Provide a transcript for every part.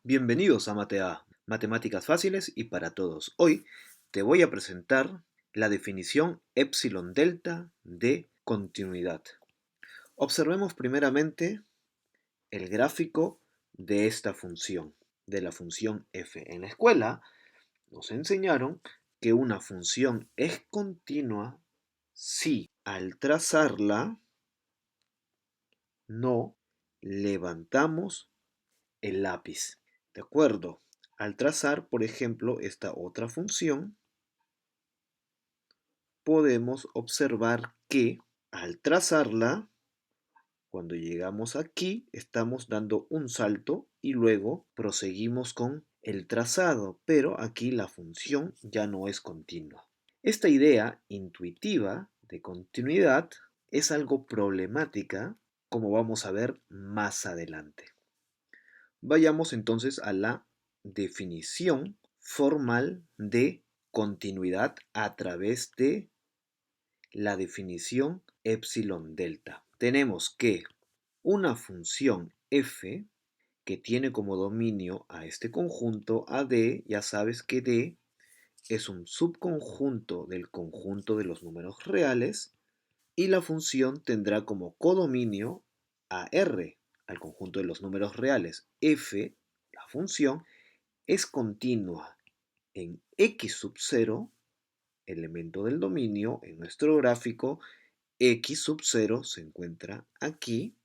Bienvenidos a MateA, Matemáticas Fáciles y para Todos. Hoy te voy a presentar la definición epsilon delta de continuidad. Observemos primeramente el gráfico de esta función, de la función f. En la escuela nos enseñaron que una función es continua si al trazarla no levantamos el lápiz. ¿De acuerdo? Al trazar, por ejemplo, esta otra función, podemos observar que al trazarla, cuando llegamos aquí, estamos dando un salto y luego proseguimos con el trazado, pero aquí la función ya no es continua. Esta idea intuitiva de continuidad es algo problemática, como vamos a ver más adelante. Vayamos entonces a la definición formal de continuidad a través de la definición epsilon delta. Tenemos que una función f que tiene como dominio a este conjunto AD, ya sabes que D es un subconjunto del conjunto de los números reales y la función tendrá como codominio a R, al conjunto de los números reales. F, la función, es continua en x sub 0, elemento del dominio, en nuestro gráfico, x sub 0 se encuentra aquí,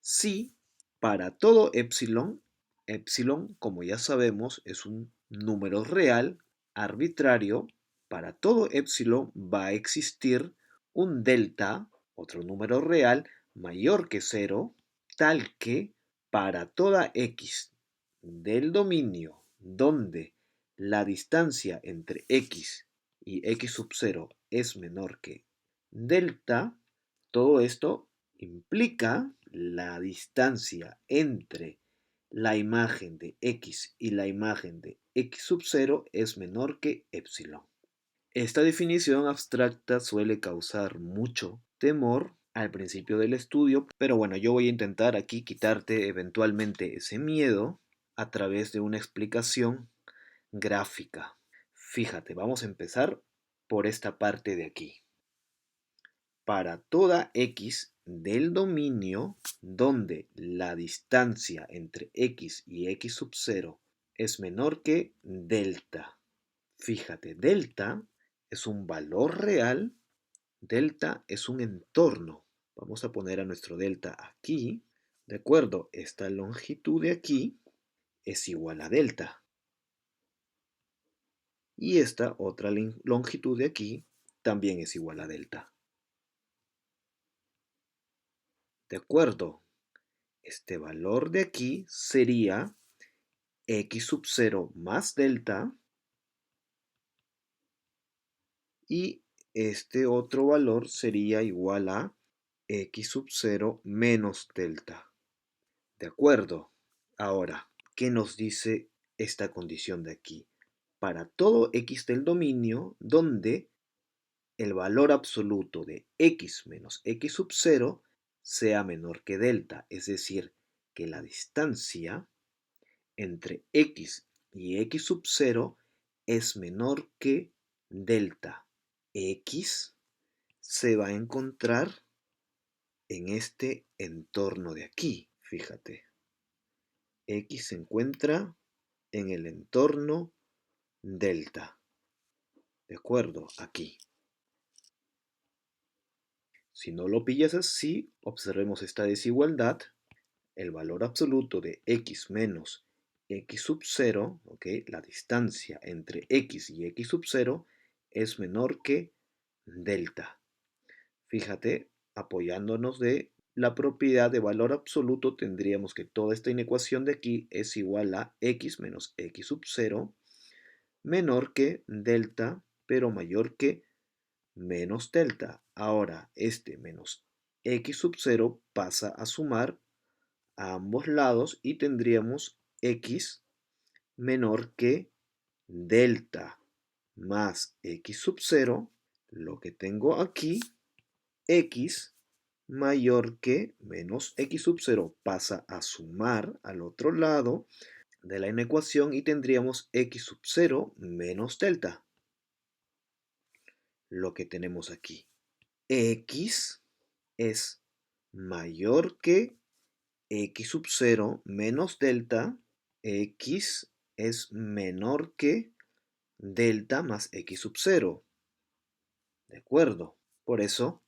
si para todo epsilon, epsilon, como ya sabemos, es un número real, arbitrario, para todo epsilon va a existir un delta, otro número real, mayor que 0, tal que para toda x del dominio donde la distancia entre x y x sub 0 es menor que delta, todo esto implica la distancia entre la imagen de x y la imagen de x sub 0 es menor que epsilon. Esta definición abstracta suele causar mucho temor al principio del estudio, pero bueno, yo voy a intentar aquí quitarte eventualmente ese miedo a través de una explicación gráfica. Fíjate, vamos a empezar por esta parte de aquí. Para toda x del dominio donde la distancia entre x y x sub 0 es menor que delta. Fíjate, delta es un valor real, delta es un entorno. Vamos a poner a nuestro delta aquí. De acuerdo, esta longitud de aquí es igual a delta. Y esta otra longitud de aquí también es igual a delta. De acuerdo, este valor de aquí sería x sub 0 más delta y este otro valor sería igual a x sub 0 menos delta. ¿De acuerdo? Ahora, ¿qué nos dice esta condición de aquí? Para todo x del dominio donde el valor absoluto de x menos x sub 0 sea menor que delta, es decir, que la distancia entre x y x sub 0 es menor que delta. X se va a encontrar en este entorno de aquí, fíjate. X se encuentra en el entorno delta. ¿De acuerdo? Aquí. Si no lo pillas así, observemos esta desigualdad. El valor absoluto de x menos x sub 0, ¿okay? La distancia entre x y x sub 0 es menor que delta. Fíjate, apoyándonos de la propiedad de valor absoluto, tendríamos que toda esta inecuación de aquí es igual a x menos x sub 0 menor que delta, pero mayor que menos delta. Ahora, este menos x sub 0 pasa a sumar a ambos lados y tendríamos x menor que delta más x sub 0, lo que tengo aquí, x mayor que menos x sub 0 pasa a sumar al otro lado, de la inecuación y tendríamos x sub 0 menos delta. Lo que tenemos aquí. X es mayor que x sub 0 menos delta. X es menor que delta más x sub 0. ¿De acuerdo? Por eso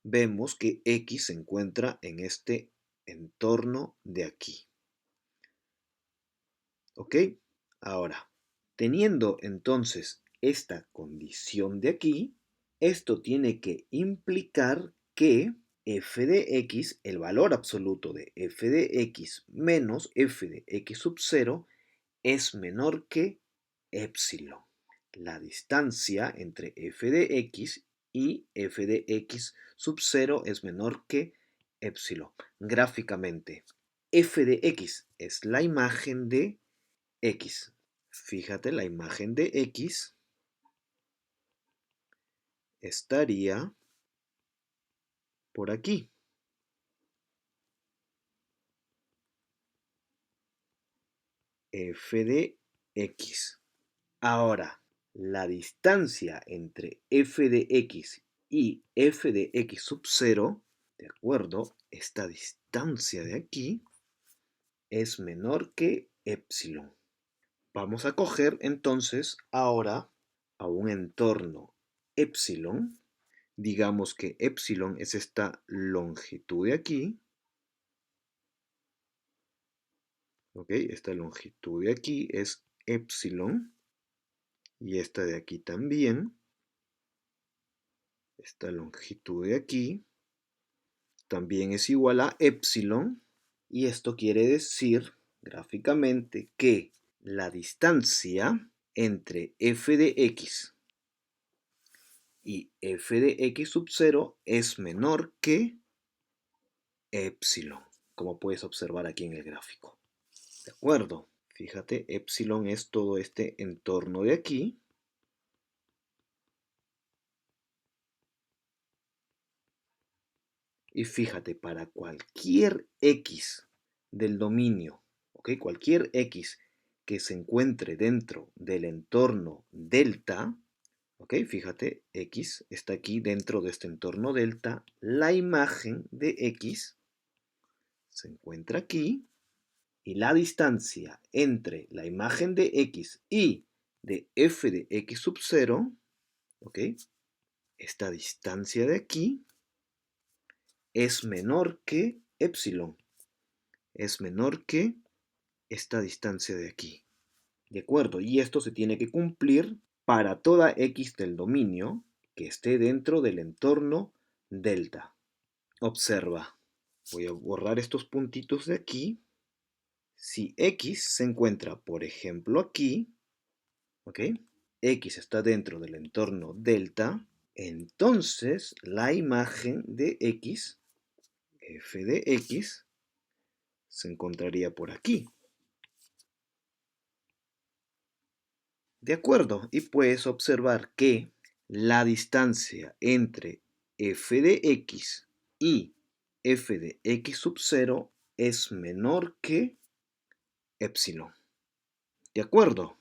vemos que x se encuentra en este entorno de aquí. ¿Ok? Ahora, teniendo entonces esta condición de aquí, esto tiene que implicar que f de x, el valor absoluto de f de x menos f de x sub 0 es menor que epsilon. La distancia entre f de x y f de x sub 0 es menor que epsilon. Gráficamente, f de x es la imagen de x. Fíjate, la imagen de x estaría por aquí. F de x. Ahora, la distancia entre f de x y f de x sub 0, ¿de acuerdo? Esta distancia de aquí es menor que epsilon. Vamos a coger entonces ahora a un entorno epsilon. Digamos que epsilon es esta longitud de aquí. ¿Ok? Esta longitud de aquí es epsilon. Y esta de aquí también. Esta longitud de aquí también es igual a epsilon. Y esto quiere decir gráficamente que la distancia entre f de x y f de x sub 0 es menor que epsilon, como puedes observar aquí en el gráfico. ¿De acuerdo? Fíjate, epsilon es todo este entorno de aquí. Y fíjate, para cualquier x del dominio, ¿ok? Cualquier x que se encuentre dentro del entorno delta, ¿ok? Fíjate, x está aquí dentro de este entorno delta. La imagen de x se encuentra aquí. Y la distancia entre la imagen de x y de f de x sub 0, ¿ok? Esta distancia de aquí es menor que epsilon. Es menor que esta distancia de aquí. ¿De acuerdo? Y esto se tiene que cumplir para toda x del dominio que esté dentro del entorno delta. Observa. Voy a borrar estos puntitos de aquí. Si x se encuentra, por ejemplo, aquí, ¿ok? X está dentro del entorno delta, entonces la imagen de x, f de x, se encontraría por aquí. De acuerdo, y puedes observar que la distancia entre f de x y f de x sub 0 es menor que epsilon. ¿De acuerdo?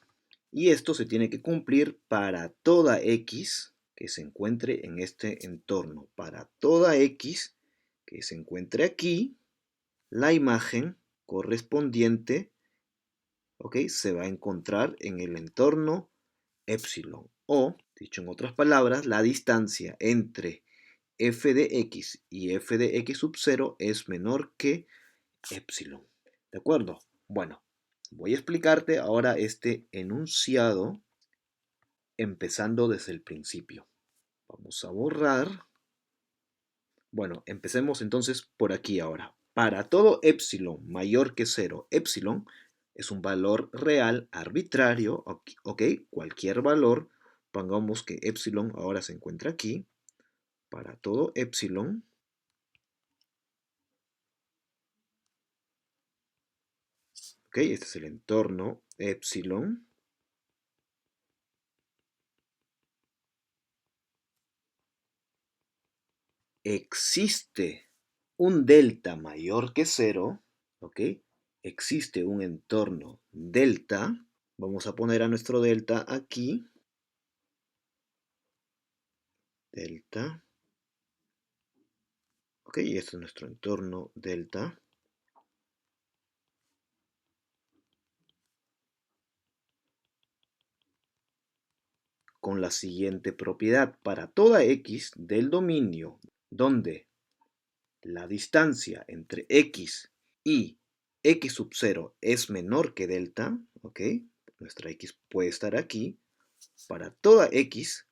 Y esto se tiene que cumplir para toda x que se encuentre en este entorno. Para toda x que se encuentre aquí, la imagen correspondiente, ¿ok? Se va a encontrar en el entorno epsilon. O, dicho en otras palabras, la distancia entre f de x y f de x sub 0 es menor que epsilon. ¿De acuerdo? Bueno, voy a explicarte ahora este enunciado empezando desde el principio. Vamos a borrar. Bueno, empecemos entonces por aquí ahora. Para todo epsilon mayor que 0, epsilon es un valor real arbitrario, ok, cualquier valor, pongamos que epsilon ahora se encuentra aquí. Para todo epsilon, ok, este es el entorno epsilon. Existe un delta mayor que 0, ¿ok? existe un entorno delta. Vamos a poner a nuestro delta aquí. Delta. Ok, este es nuestro entorno delta. Con la siguiente propiedad: para toda x del dominio donde la distancia entre x y x sub 0 es menor que delta, ¿ok? Nuestra x puede estar aquí. Para toda x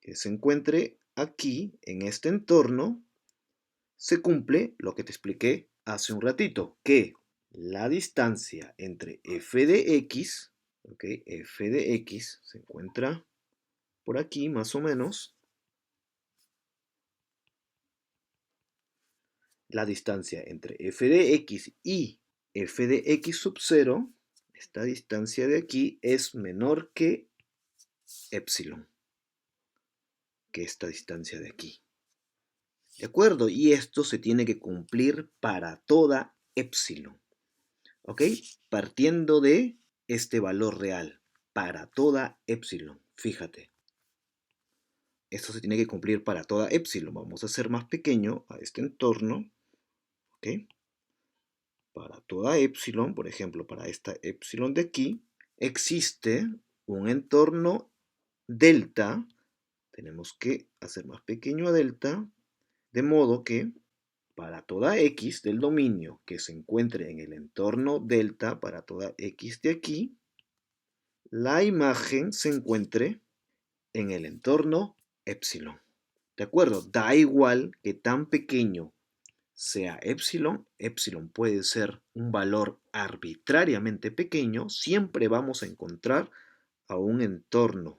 que se encuentre aquí, en este entorno, se cumple lo que te expliqué hace un ratito, que la distancia entre f de x, ¿ok? F de x se encuentra por aquí más o menos. La distancia entre f de x y f de x sub 0, esta distancia de aquí es menor que epsilon, que esta distancia de aquí. ¿De acuerdo? Y esto se tiene que cumplir para toda epsilon. ¿Ok? Partiendo de este valor real, para toda epsilon. Fíjate. Esto se tiene que cumplir para toda epsilon. Vamos a hacer más pequeño a este entorno. ¿Ok? Para toda epsilon, por ejemplo, para esta epsilon de aquí, existe un entorno delta. Tenemos que hacer más pequeño a delta, de modo que para toda x del dominio que se encuentre en el entorno delta, para toda x de aquí, la imagen se encuentre en el entorno epsilon. ¿De acuerdo? Da igual que tan pequeño sea epsilon, epsilon puede ser un valor arbitrariamente pequeño, siempre vamos a encontrar a un entorno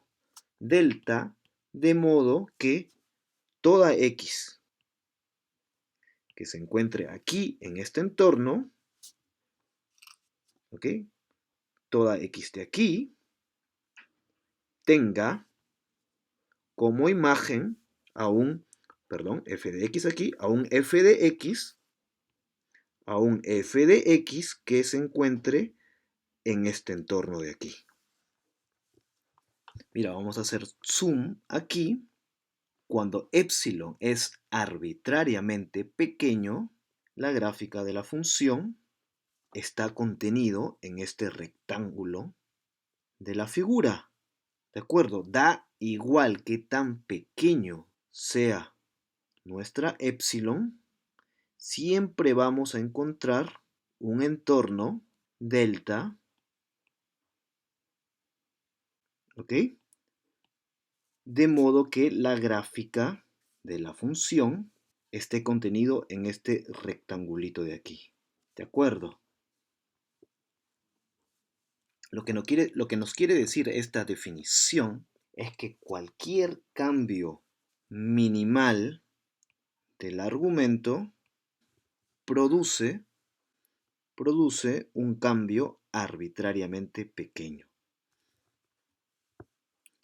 delta, de modo que toda x que se encuentre aquí en este entorno, ¿ok? Toda x de aquí tenga como imagen a un, perdón, f de x aquí, a un f de x, a un f de x que se encuentre en este entorno de aquí. Mira, vamos a hacer zoom aquí. Cuando epsilon es arbitrariamente pequeño, la gráfica de la función está contenido en este rectángulo de la figura. ¿De acuerdo? Da igual que tan pequeño sea nuestra epsilon, siempre vamos a encontrar un entorno delta, ¿ok? De modo que la gráfica de la función esté contenido en este rectangulito de aquí. ¿De acuerdo? Lo que nos quiere decir esta definición es que cualquier cambio minimal del argumento produce un cambio arbitrariamente pequeño.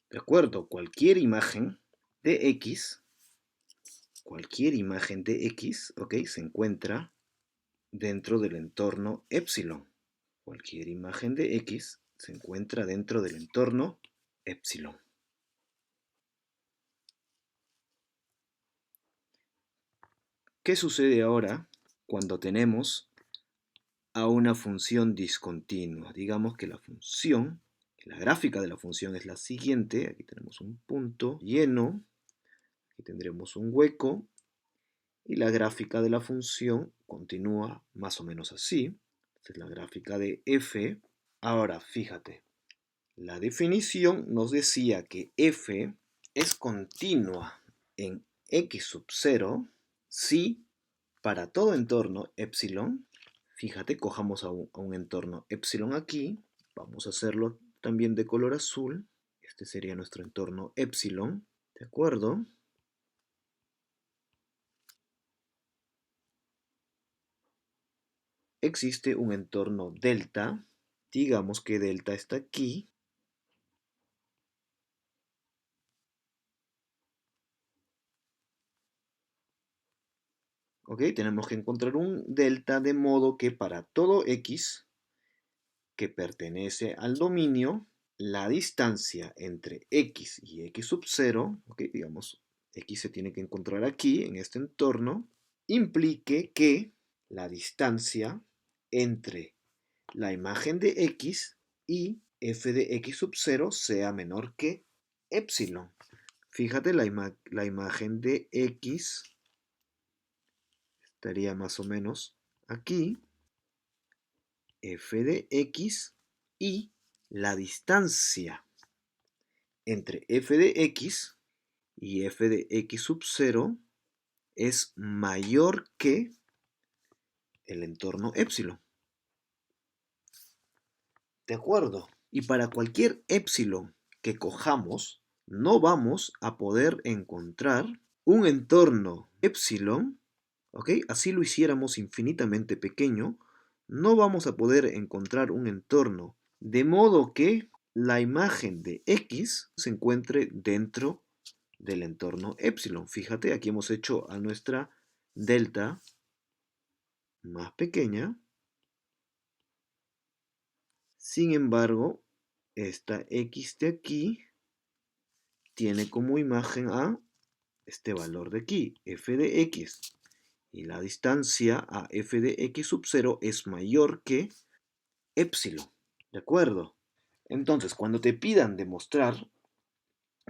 ¿De acuerdo? Cualquier imagen de x, ¿ok? Se encuentra dentro del entorno epsilon. Cualquier imagen de x se encuentra dentro del entorno epsilon. ¿Qué sucede ahora cuando tenemos a una función discontinua? Digamos que la gráfica de la función es la siguiente. Aquí tenemos un punto lleno, aquí tendremos un hueco, y la gráfica de la función continúa más o menos así. Esta es la gráfica de f. Ahora, fíjate, la definición nos decía que f es continua en x sub 0 si para todo entorno epsilon, fíjate, cojamos a un entorno epsilon aquí, vamos a hacerlo también de color azul, este sería nuestro entorno epsilon, ¿de acuerdo? Existe un entorno delta, digamos que delta está aquí, ¿ok? Tenemos que encontrar un delta de modo que para todo x que pertenece al dominio, la distancia entre x y x sub 0, ¿ok? Digamos, x se tiene que encontrar aquí, en este entorno, implique que la distancia entre la imagen de x y f de x sub 0 sea menor que epsilon. Fíjate, la imagen de x estaría más o menos aquí, f de x, y la distancia entre f de x y f de x sub 0 es mayor que el entorno epsilon. ¿De acuerdo? Y para cualquier epsilon que cojamos, no vamos a poder encontrar un entorno epsilon, ¿ok? Así lo hiciéramos infinitamente pequeño, no vamos a poder encontrar un entorno de modo que la imagen de x se encuentre dentro del entorno epsilon. Fíjate, aquí hemos hecho a nuestra delta más pequeña. Sin embargo, esta x de aquí tiene como imagen a este valor de aquí, f de x. Y la distancia a f de x sub 0 es mayor que epsilon. ¿De acuerdo? Entonces, cuando te pidan demostrar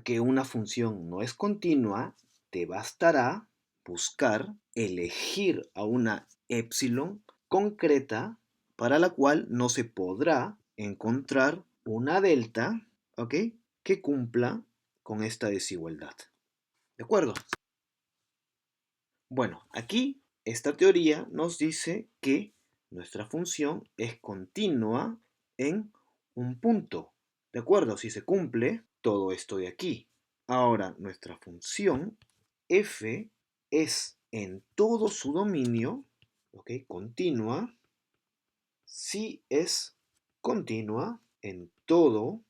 que una función no es continua, te bastará buscar, elegir a una epsilon concreta para la cual no se podrá encontrar una delta, ¿ok? Que cumpla con esta desigualdad. ¿De acuerdo? Bueno, aquí esta teoría nos dice que nuestra función es continua en un punto. ¿De acuerdo? Si se cumple todo esto de aquí. Ahora, nuestra función f es en todo su dominio, ¿ok? Continua, si es continua en todo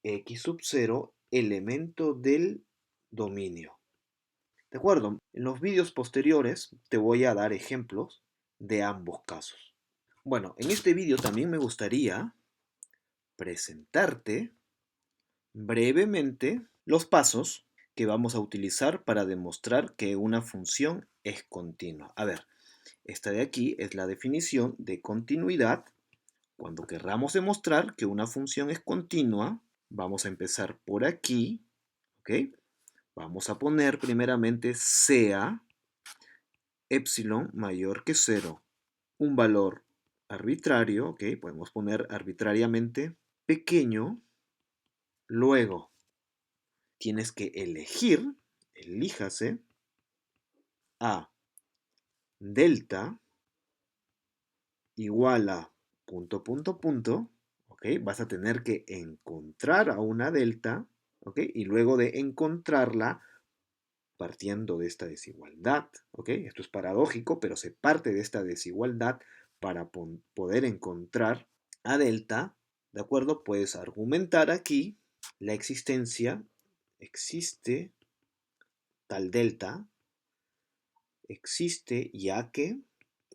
x sub 0 elemento del dominio. ¿De acuerdo? En los vídeos posteriores te voy a dar ejemplos de ambos casos. Bueno, en este vídeo también me gustaría presentarte brevemente los pasos que vamos a utilizar para demostrar que una función es continua. A ver, esta de aquí es la definición de continuidad. Cuando querramos demostrar que una función es continua, vamos a empezar por aquí, ¿ok? Vamos a poner primeramente sea epsilon mayor que 0, un valor arbitrario, ¿ok? Podemos poner arbitrariamente pequeño. Luego tienes que elegir, elíjase, a delta igual a punto, punto, punto, ¿ok? Vas a tener que encontrar a una delta, ¿ok? Y luego de encontrarla, partiendo de esta desigualdad, ¿ok? Esto es paradójico, pero se parte de esta desigualdad para poder encontrar a delta, ¿de acuerdo? Puedes argumentar aquí la existencia, existe tal delta, existe ya que,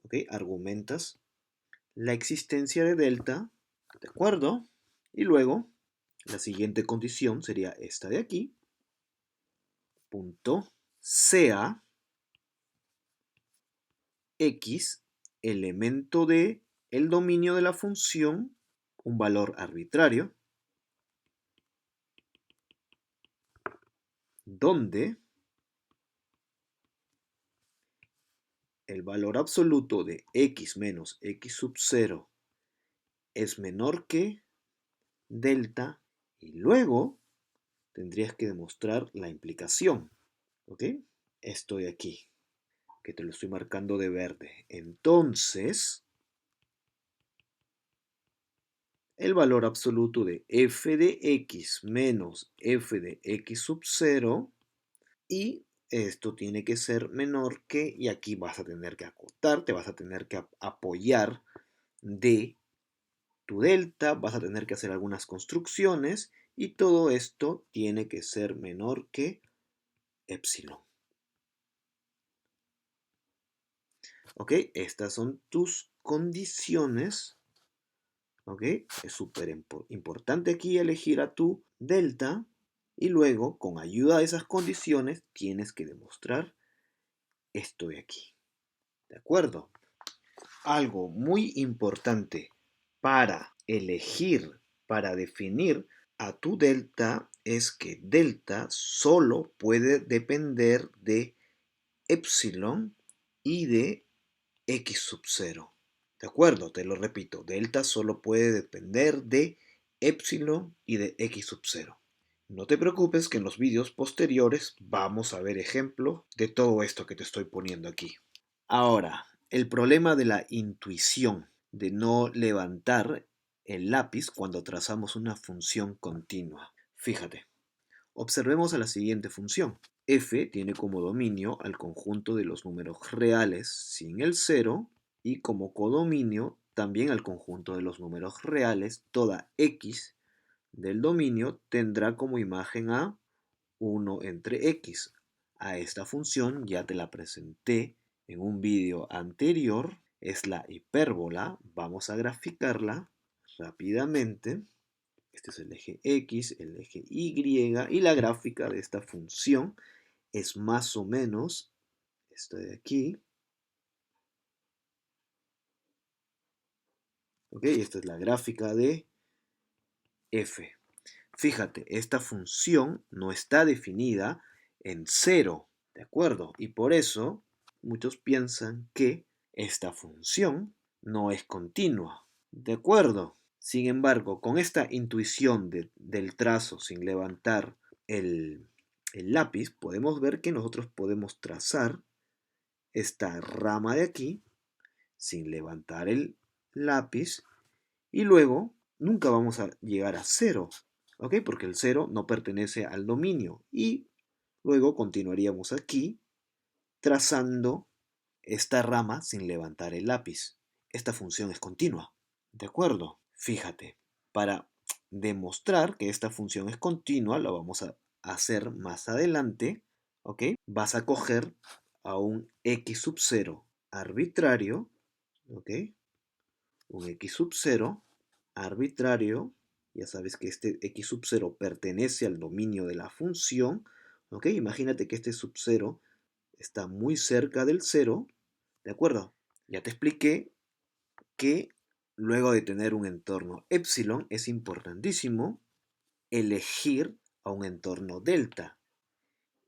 ¿ok? Argumentas la existencia de delta, ¿de acuerdo? Y luego, la siguiente condición sería esta de aquí, punto, sea x elemento de el dominio de la función, un valor arbitrario, donde el valor absoluto de x menos x sub 0 es menor que delta, y luego tendrías que demostrar la implicación, ¿ok? Esto de aquí, que te lo estoy marcando de verde. Entonces, el valor absoluto de f de x menos f de x sub 0, y esto tiene que ser menor que, y aquí vas a tener que acotar, te vas a tener que apoyar de tu delta, vas a tener que hacer algunas construcciones, y todo esto tiene que ser menor que epsilon. ¿Ok? Estas son tus condiciones. ¿Ok? Es súper importante aquí elegir a tu delta y luego, con ayuda de esas condiciones, tienes que demostrar esto de aquí. ¿De acuerdo? Algo muy importante para elegir, para definir a tu delta es que delta solo puede depender de epsilon y de x sub 0. ¿De acuerdo? Te lo repito, delta solo puede depender de epsilon y de x sub 0. No te preocupes que en los vídeos posteriores vamos a ver ejemplos de todo esto que te estoy poniendo aquí. Ahora, el problema de la intuición, de no levantar el lápiz cuando trazamos una función continua. Fíjate, observemos a la siguiente función. F tiene como dominio al conjunto de los números reales sin el cero y como codominio también al conjunto de los números reales. Toda x del dominio tendrá como imagen a 1 entre x. A esta función ya te la presenté en un vídeo anterior. Es la hipérbola. Vamos a graficarla rápidamente. Este es el eje X, el eje Y y la gráfica de esta función es más o menos esta de aquí. ¿Ok? Esta es la gráfica de f. Fíjate, esta función no está definida en cero, ¿de acuerdo? Y por eso muchos piensan que esta función no es continua, ¿de acuerdo? Sin embargo, con esta intuición del trazo sin levantar el lápiz, podemos ver que nosotros podemos trazar esta rama de aquí sin levantar el lápiz y luego nunca vamos a llegar a cero, ¿ok? Porque el cero no pertenece al dominio y luego continuaríamos aquí trazando esta rama sin levantar el lápiz. Esta función es continua, ¿de acuerdo? Fíjate, para demostrar que esta función es continua, lo vamos a hacer más adelante, ¿ok? Vas a coger a un x sub 0 arbitrario, ¿ok? Un x sub 0 arbitrario, ya sabes que este x sub 0 pertenece al dominio de la función, ¿ok? Imagínate que este sub 0 está muy cerca del 0, ¿de acuerdo? Ya te expliqué que luego de tener un entorno epsilon es importantísimo elegir a un entorno delta.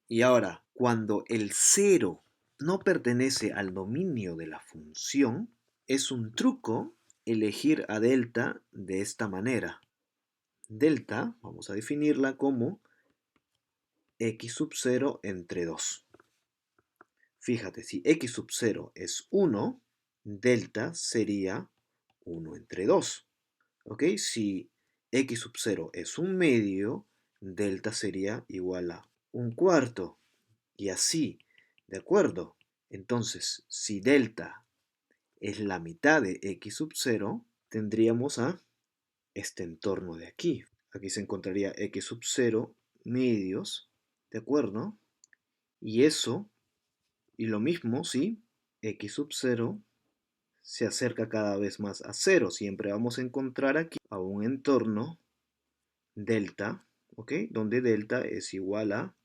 Y ahora, cuando el 0 no pertenece al dominio de la función, es un truco elegir a delta de esta manera. Delta, vamos a definirla como x sub 0 entre 2. Fíjate, si x sub 0 es 1, delta sería 1 entre 2. ¿Ok? Si x sub 0 es un medio, delta sería igual a un cuarto. Y así, ¿de acuerdo? Entonces, si delta es la mitad de x sub 0, tendríamos a este entorno de aquí. Aquí se encontraría x sub 0 medios, ¿de acuerdo? Y eso, y lo mismo si x sub 0 se acerca cada vez más a 0. Siempre vamos a encontrar aquí a un entorno delta, ¿ok? Donde delta es igual a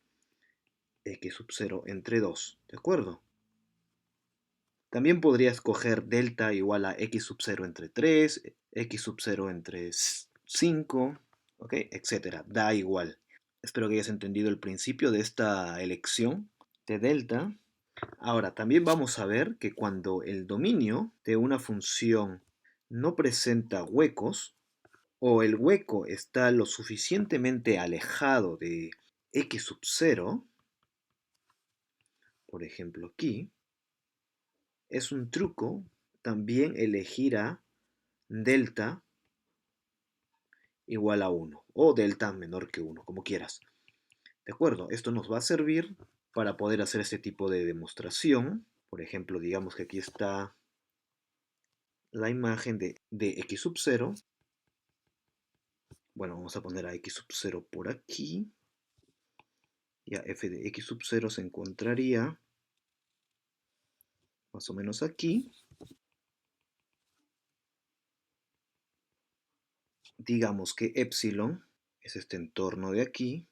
x sub 0 entre 2, ¿de acuerdo? También podría escoger delta igual a x sub 0 entre 3, x sub 0 entre 5, ¿ok? Etcétera. Da igual. Espero que hayas entendido el principio de esta elección de delta. Ahora, también vamos a ver que cuando el dominio de una función no presenta huecos, o el hueco está lo suficientemente alejado de x sub 0, por ejemplo aquí, es un truco también elegir a delta igual a 1 o delta menor que 1, como quieras. ¿De acuerdo? Esto nos va a servir para poder hacer este tipo de demostración. Por ejemplo, digamos que aquí está la imagen de x sub 0. Bueno, vamos a poner a x sub 0 por aquí. Ya f de x sub 0 se encontraría, más o menos aquí. Digamos que epsilon es este entorno de aquí.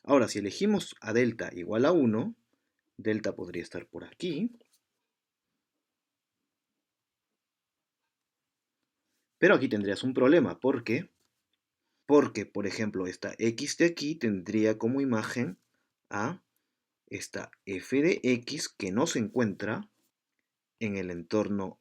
Ahora, si elegimos a delta igual a 1, delta podría estar por aquí. Pero aquí tendrías un problema. ¿Por qué? Porque, por ejemplo, esta x de aquí tendría como imagen a esta f de x que no se encuentra en el entorno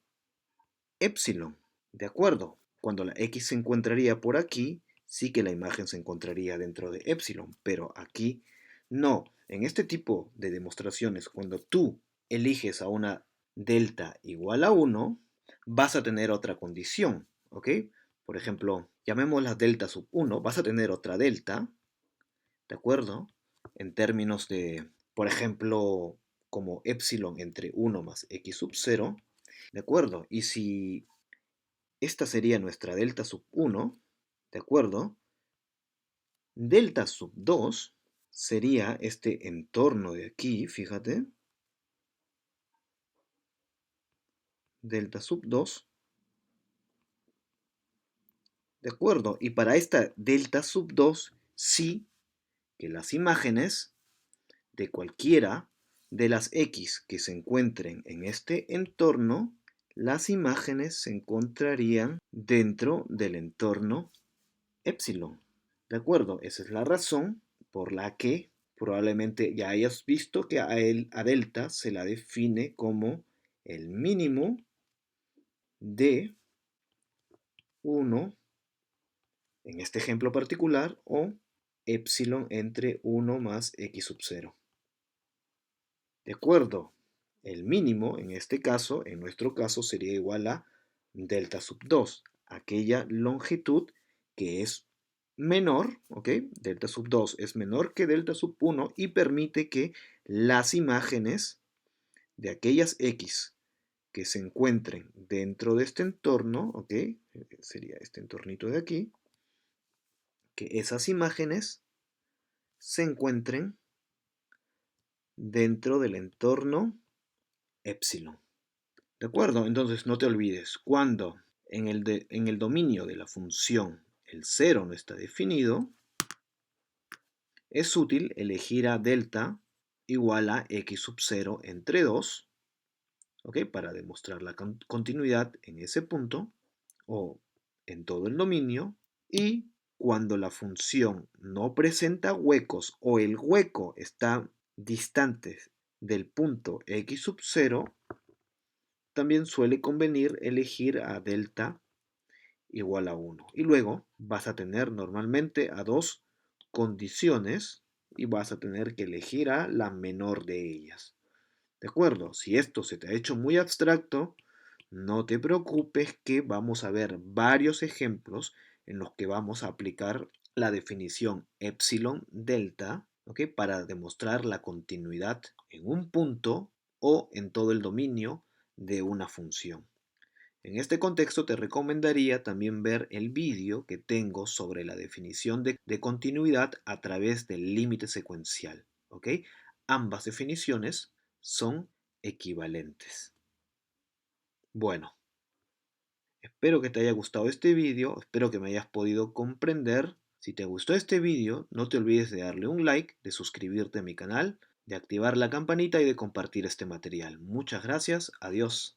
epsilon. ¿De acuerdo? Cuando la x se encontraría por aquí, sí que la imagen se encontraría dentro de epsilon, pero aquí no. En este tipo de demostraciones, cuando tú eliges a una delta igual a 1, vas a tener otra condición, ¿ok? Por ejemplo, llamémosla delta sub 1, vas a tener otra delta, ¿de acuerdo? En términos de, por ejemplo, como epsilon entre 1 más x sub 0, ¿de acuerdo? Y si esta sería nuestra delta sub 1, ¿de acuerdo? Delta sub 2 sería este entorno de aquí, fíjate. Delta sub 2, ¿de acuerdo? Y para esta delta sub 2, sí que las imágenes de cualquiera de las x que se encuentren en este entorno, las imágenes se encontrarían dentro del entorno epsilon. ¿De acuerdo? Esa es la razón por la que probablemente ya hayas visto que a delta se la define como el mínimo de 1 en este ejemplo particular o epsilon entre 1 más x sub 0. ¿De acuerdo? El mínimo en este caso, en nuestro caso, sería igual a delta sub 2, aquella longitud que es menor, ¿ok? Delta sub 2 es menor que delta sub 1 y permite que las imágenes de aquellas x que se encuentren dentro de este entorno, ¿ok? Sería este entornito de aquí, que esas imágenes se encuentren dentro del entorno epsilon. ¿De acuerdo? Entonces no te olvides, cuando en el dominio de la función el 0 no está definido, es útil elegir a delta igual a x sub 0 entre 2, ¿ok? Para demostrar la continuidad en ese punto o en todo el dominio. Y cuando la función no presenta huecos o el hueco está distante del punto x sub 0, también suele convenir elegir a delta igual a 1. Y luego vas a tener normalmente a dos condiciones y vas a tener que elegir a la menor de ellas. ¿De acuerdo? Si esto se te ha hecho muy abstracto, no te preocupes que vamos a ver varios ejemplos en los que vamos a aplicar la definición epsilon delta, ¿ok? Para demostrar la continuidad en un punto o en todo el dominio de una función. En este contexto te recomendaría también ver el vídeo que tengo sobre la definición de continuidad a través del límite secuencial, ¿ok? Ambas definiciones son equivalentes. Bueno, espero que te haya gustado este vídeo, espero que me hayas podido comprender. Si te gustó este vídeo, no te olvides de darle un like, de suscribirte a mi canal, de activar la campanita y de compartir este material. Muchas gracias, adiós.